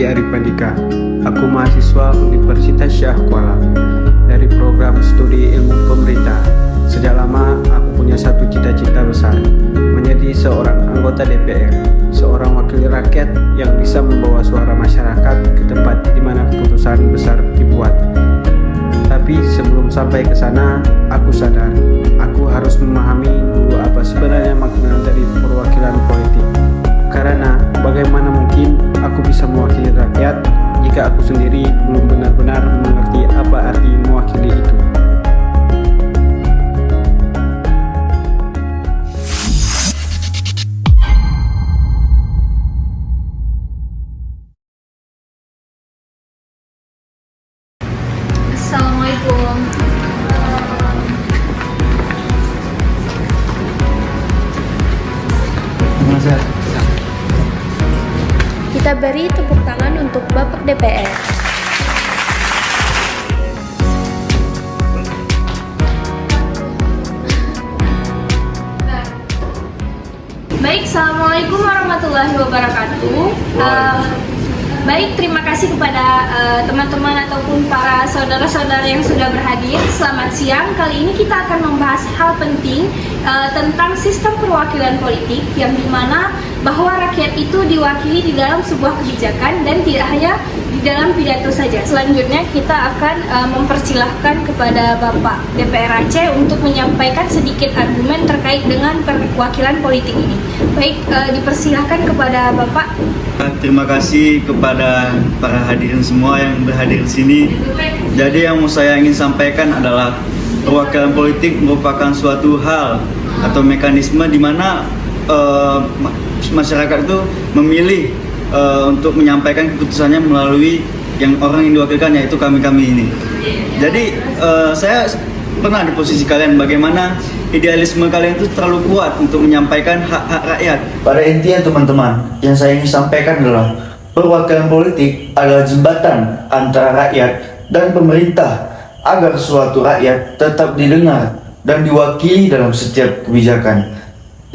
Arifandika. Aku mahasiswa Universitas Syah Kuala dari program studi ilmu pemerintah. Sejak lama aku punya satu cita-cita besar, menjadi seorang anggota DPR, seorang wakil rakyat yang bisa membawa suara masyarakat ke tempat di mana keputusan besar dibuat. Tapi sebelum sampai ke sana, aku sadar aku harus memahami dulu apa sebenarnya makna dari perwakilan politik. Karena bagaimana mungkin aku bisa mewakili rakyat jika aku sendiri belum benar-benar mengerti apa arti mewakili itu. Assalamualaikum. Kita beri tepuk tangan untuk Bapak DPR. Baik, Assalamualaikum warahmatullahi wabarakatuh. Baik, terima kasih kepada teman-teman ataupun para saudara-saudara yang sudah berhadir. Selamat siang. Kali ini kita akan membahas hal penting tentang sistem perwakilan politik, yang dimana bahwa rakyat itu diwakili di dalam sebuah kebijakan dan tidak hanya di dalam pidato saja. Selanjutnya kita akan mempersilahkan kepada Bapak DPR Aceh untuk menyampaikan sedikit argumen terkait dengan perwakilan politik ini. Baik, dipersilahkan kepada Bapak. Terima kasih kepada para hadirin semua yang berhadir di sini. Jadi yang mau saya ingin sampaikan adalah perwakilan politik merupakan suatu hal atau mekanisme di mana masyarakat itu memilih untuk menyampaikan keputusannya melalui yang orang yang diwakilkan, yaitu kami-kami ini. Jadi saya pernah di posisi kalian, bagaimana idealisme kalian itu terlalu kuat untuk menyampaikan hak-hak rakyat. Pada intinya teman-teman, yang saya ingin sampaikan adalah perwakilan politik adalah jembatan antara rakyat dan pemerintah agar suatu rakyat tetap didengar dan diwakili dalam setiap kebijakan.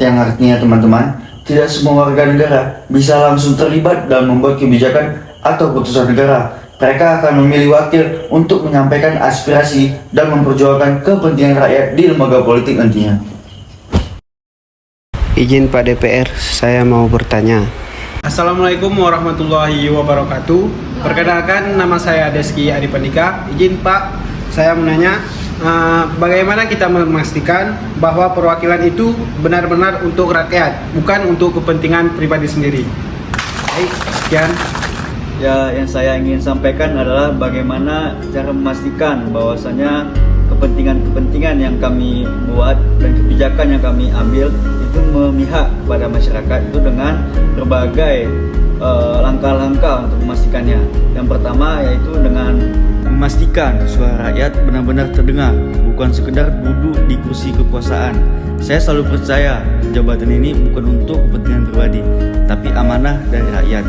Yang artinya teman-teman, tidak semua warga negara bisa langsung terlibat dalam membuat kebijakan atau keputusan negara. Mereka akan memilih wakil untuk menyampaikan aspirasi dan memperjuangkan kepentingan rakyat di lembaga politik nantinya. Izin Pak DPR, saya mau bertanya. Assalamualaikum warahmatullahi wabarakatuh. Perkenalkan, nama saya Deski Arifandika. Izin Pak, saya menanya, bagaimana kita memastikan bahwa perwakilan itu benar-benar untuk rakyat, bukan untuk kepentingan pribadi sendiri? Baik, sekian. Ya, yang saya ingin sampaikan adalah bagaimana cara memastikan bahwasanya kepentingan-kepentingan yang kami buat dan kebijakan yang kami ambil itu memihak kepada masyarakat itu dengan berbagai langkah-langkah untuk memastikannya. Yang pertama yaitu dengan memastikan suara rakyat benar-benar terdengar, bukan sekedar duduk di kursi kekuasaan. Saya selalu percaya jabatan ini bukan untuk kepentingan pribadi, tapi amanah dari rakyat.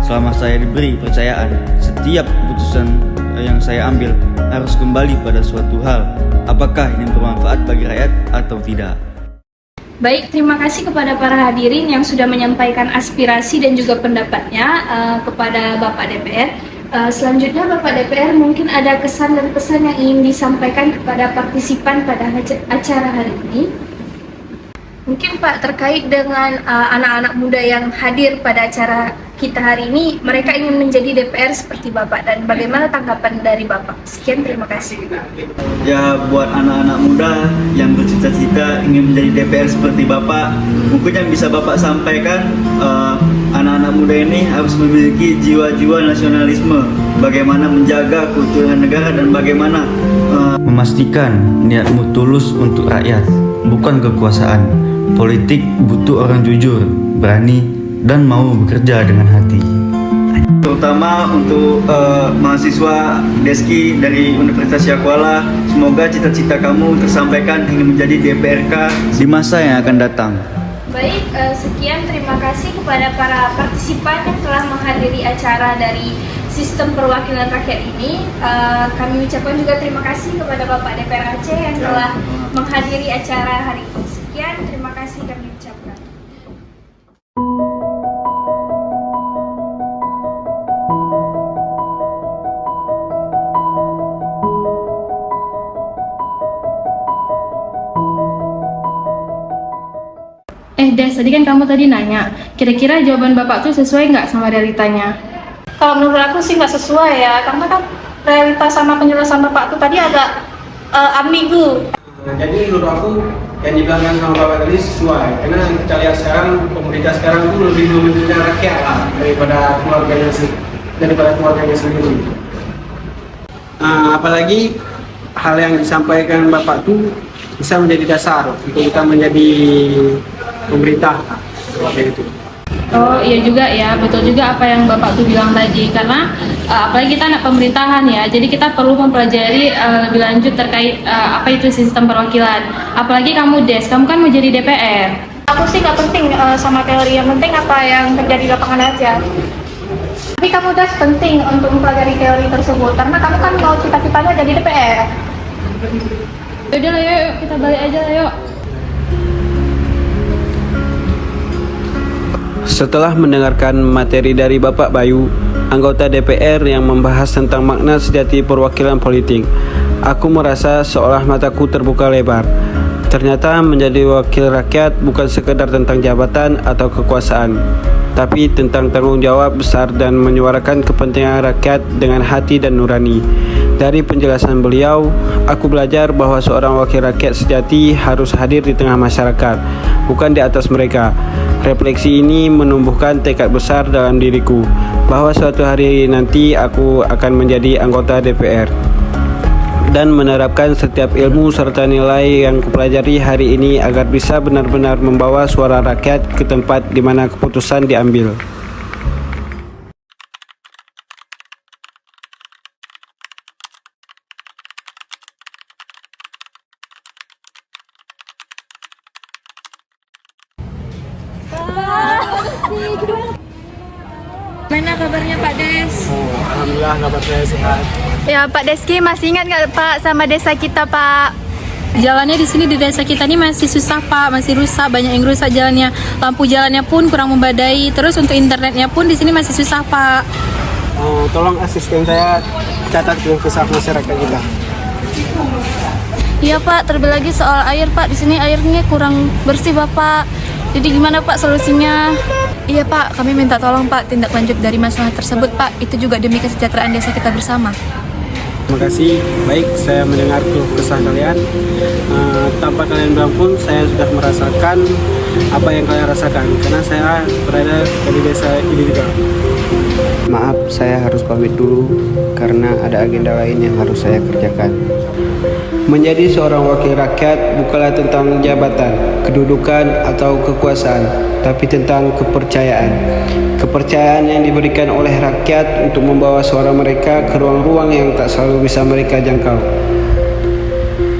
Selama saya diberi kepercayaan, setiap keputusan yang saya ambil harus kembali pada suatu hal, apakah ini bermanfaat bagi rakyat atau tidak. Baik, terima kasih kepada para hadirin yang sudah menyampaikan aspirasi dan juga pendapatnya kepada Bapak DPR. Selanjutnya Bapak DPR mungkin ada kesan dan pesan yang ingin disampaikan kepada partisipan pada acara hari ini. Mungkin Pak, terkait dengan anak-anak muda yang hadir pada acara kita hari ini, mereka ingin menjadi DPR seperti Bapak, dan bagaimana tanggapan dari Bapak? Sekian, terima kasih. Ya, buat anak-anak muda yang bercita-cita ingin menjadi DPR seperti Bapak, mungkin yang bisa Bapak sampaikan, anak-anak muda ini harus memiliki jiwa-jiwa nasionalisme, bagaimana menjaga keutuhan negara dan bagaimana memastikan niatmu tulus untuk rakyat, bukan kekuasaan. Politik butuh orang jujur, berani, dan mau bekerja dengan hati. Terutama untuk mahasiswa Deski dari Universitas Syah Kuala, semoga cita-cita kamu tersampaikan ingin menjadi DPRK di masa yang akan datang. Baik, sekian, terima kasih kepada para partisipan yang telah menghadiri acara dari sistem perwakilan rakyat ini. Kami ucapkan juga terima kasih kepada Bapak DPR Aceh yang telah menghadiri acara hari ini. Sekian, terima kasih kami ucapkan. Des, tadi kan kamu tadi nanya, kira-kira jawaban Bapak tuh sesuai nggak sama realitanya? Kalau menurut aku sih nggak sesuai ya, karena kan realitas sama penjelasan Bapak tuh tadi agak ambigu. Jadi menurut aku yang dibilang sama Bapak tadi sesuai, karena kita lihat sekarang pemerintah sekarang itu lebih mementingkan rakyat lah daripada keluarganya sendiri. Apalagi hal yang disampaikan Bapak tuh bisa menjadi dasar untuk kita menjadi pemerintah seperti itu. Oh iya juga ya, betul juga apa yang Bapak tuh bilang tadi, karena apalagi kita anak pemerintahan ya, jadi kita perlu mempelajari lebih lanjut terkait apa itu sistem perwakilan. Apalagi kamu Des, kamu kan mau jadi DPR. Aku sih nggak penting sama teori, yang penting apa yang terjadi di lapangan aja. Tapi kamu udah penting untuk mempelajari teori tersebut, karena kamu kan mau cita-citanya jadi DPR. Yaudah lah, yuk kita balik aja lah, yuk. Setelah mendengarkan materi dari Bapak Bayu, anggota DPR yang membahas tentang makna sejati perwakilan politik, aku merasa seolah mataku terbuka lebar. Ternyata menjadi wakil rakyat bukan sekedar tentang jabatan atau kekuasaan, tapi tentang tanggung jawab besar dan menyuarakan kepentingan rakyat dengan hati dan nurani. Dari penjelasan beliau, aku belajar bahwa seorang wakil rakyat sejati harus hadir di tengah masyarakat, bukan di atas mereka. Refleksi ini menumbuhkan tekad besar dalam diriku bahwa suatu hari nanti aku akan menjadi anggota DPR dan menerapkan setiap ilmu serta nilai yang kupelajari hari ini agar bisa benar-benar membawa suara rakyat ke tempat di mana keputusan diambil. Mana kabarnya Pak Des? Alhamdulillah kabar saya sehat. Ya Pak Deski, masih ingat nggak Pak sama desa kita Pak? Jalannya di sini di desa kita ini masih susah Pak, masih rusak, banyak yang rusak jalannya. Lampu jalannya pun kurang membadai. Terus untuk internetnya pun di sini masih susah Pak. Tolong asisten saya catat keluh kesah masyarakat kita. Iya Pak, terlebih lagi soal air Pak, di sini airnya kurang bersih Bapak. Jadi gimana Pak solusinya? Iya Pak, kami minta tolong Pak tindak lanjut dari masalah tersebut Pak. Itu juga demi kesejahteraan desa kita bersama. Terima kasih. Baik, saya mendengar keluh kesah kalian. Tanpa kalian bilang pun saya sudah merasakan apa yang kalian rasakan, karena saya berada di desa ini juga. Maaf, saya harus pamit dulu karena ada agenda lain yang harus saya kerjakan. Menjadi seorang wakil rakyat bukanlah tentang jabatan, kedudukan, atau kekuasaan, tapi tentang kepercayaan. Kepercayaan yang diberikan oleh rakyat untuk membawa suara mereka ke ruang-ruang yang tak selalu bisa mereka jangkau.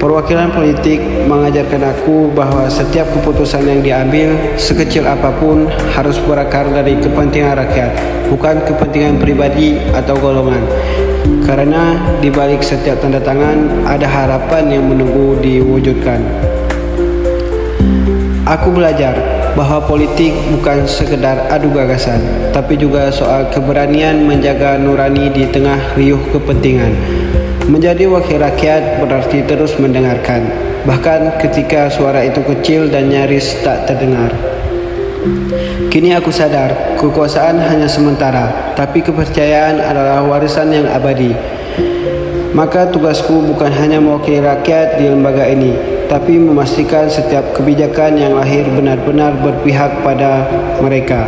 Perwakilan politik mengajarkan aku bahwa setiap keputusan yang diambil, sekecil apapun, harus berakar dari kepentingan rakyat, bukan kepentingan pribadi atau golongan. Karena di balik setiap tanda tangan ada harapan yang menunggu diwujudkan. Aku belajar bahwa politik bukan sekedar adu gagasan, tapi juga soal keberanian menjaga nurani di tengah riuh kepentingan. Menjadi wakil rakyat berarti terus mendengarkan, bahkan ketika suara itu kecil dan nyaris tak terdengar. Kini aku sadar, kekuasaan hanya sementara, tapi kepercayaan adalah warisan yang abadi. Maka tugasku bukan hanya mewakili rakyat di lembaga ini, tapi memastikan setiap kebijakan yang lahir benar-benar berpihak pada mereka.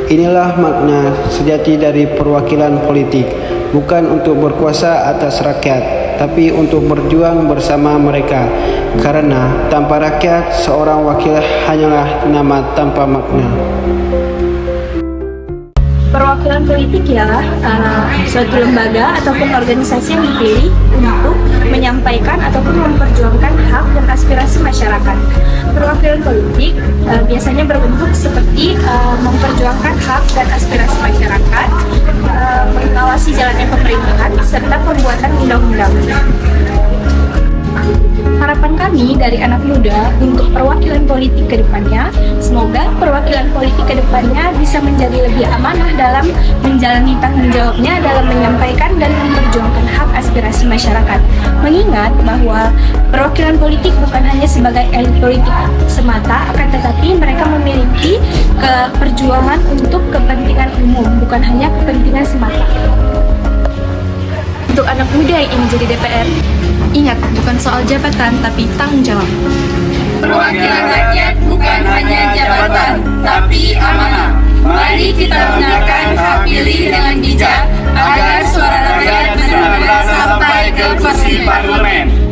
Inilah makna sejati dari perwakilan politik, bukan untuk berkuasa atas rakyat, tapi untuk berjuang bersama mereka. Karena tanpa rakyat, seorang wakil hanyalah nama tanpa makna. Perwakilan politik ialah suatu lembaga ataupun organisasi yang dipilih untuk menyampaikan ataupun memperjuangkan hak dan aspirasi masyarakat. Perwakilan politik biasanya berbentuk seperti memperjuangkan hak dan aspirasi masyarakat, mengawasi jalannya pemerintahan, serta pembuatan undang-undang. Harapan kami dari anak muda untuk perwakilan politik ke depannya, semoga perwakilan politik ke depannya bisa menjadi lebih amanah dalam menjalani tanggung jawabnya dalam menyampaikan dan memperjuangkan hak aspirasi masyarakat. Mengingat bahwa perwakilan politik bukan hanya sebagai elit politik semata, akan tetapi mereka memiliki perjuangan untuk kepentingan umum, bukan hanya kepentingan semata. Untuk anak muda yang ingin jadi DPR, ingat, bukan soal jabatan, tapi tanggung jawab. Perwakilan rakyat bukan hanya jabatan, tapi amanah. Mari kita gunakan hak pilih dengan bijak agar suara rakyat benar-benar sampai ke kursi parlemen.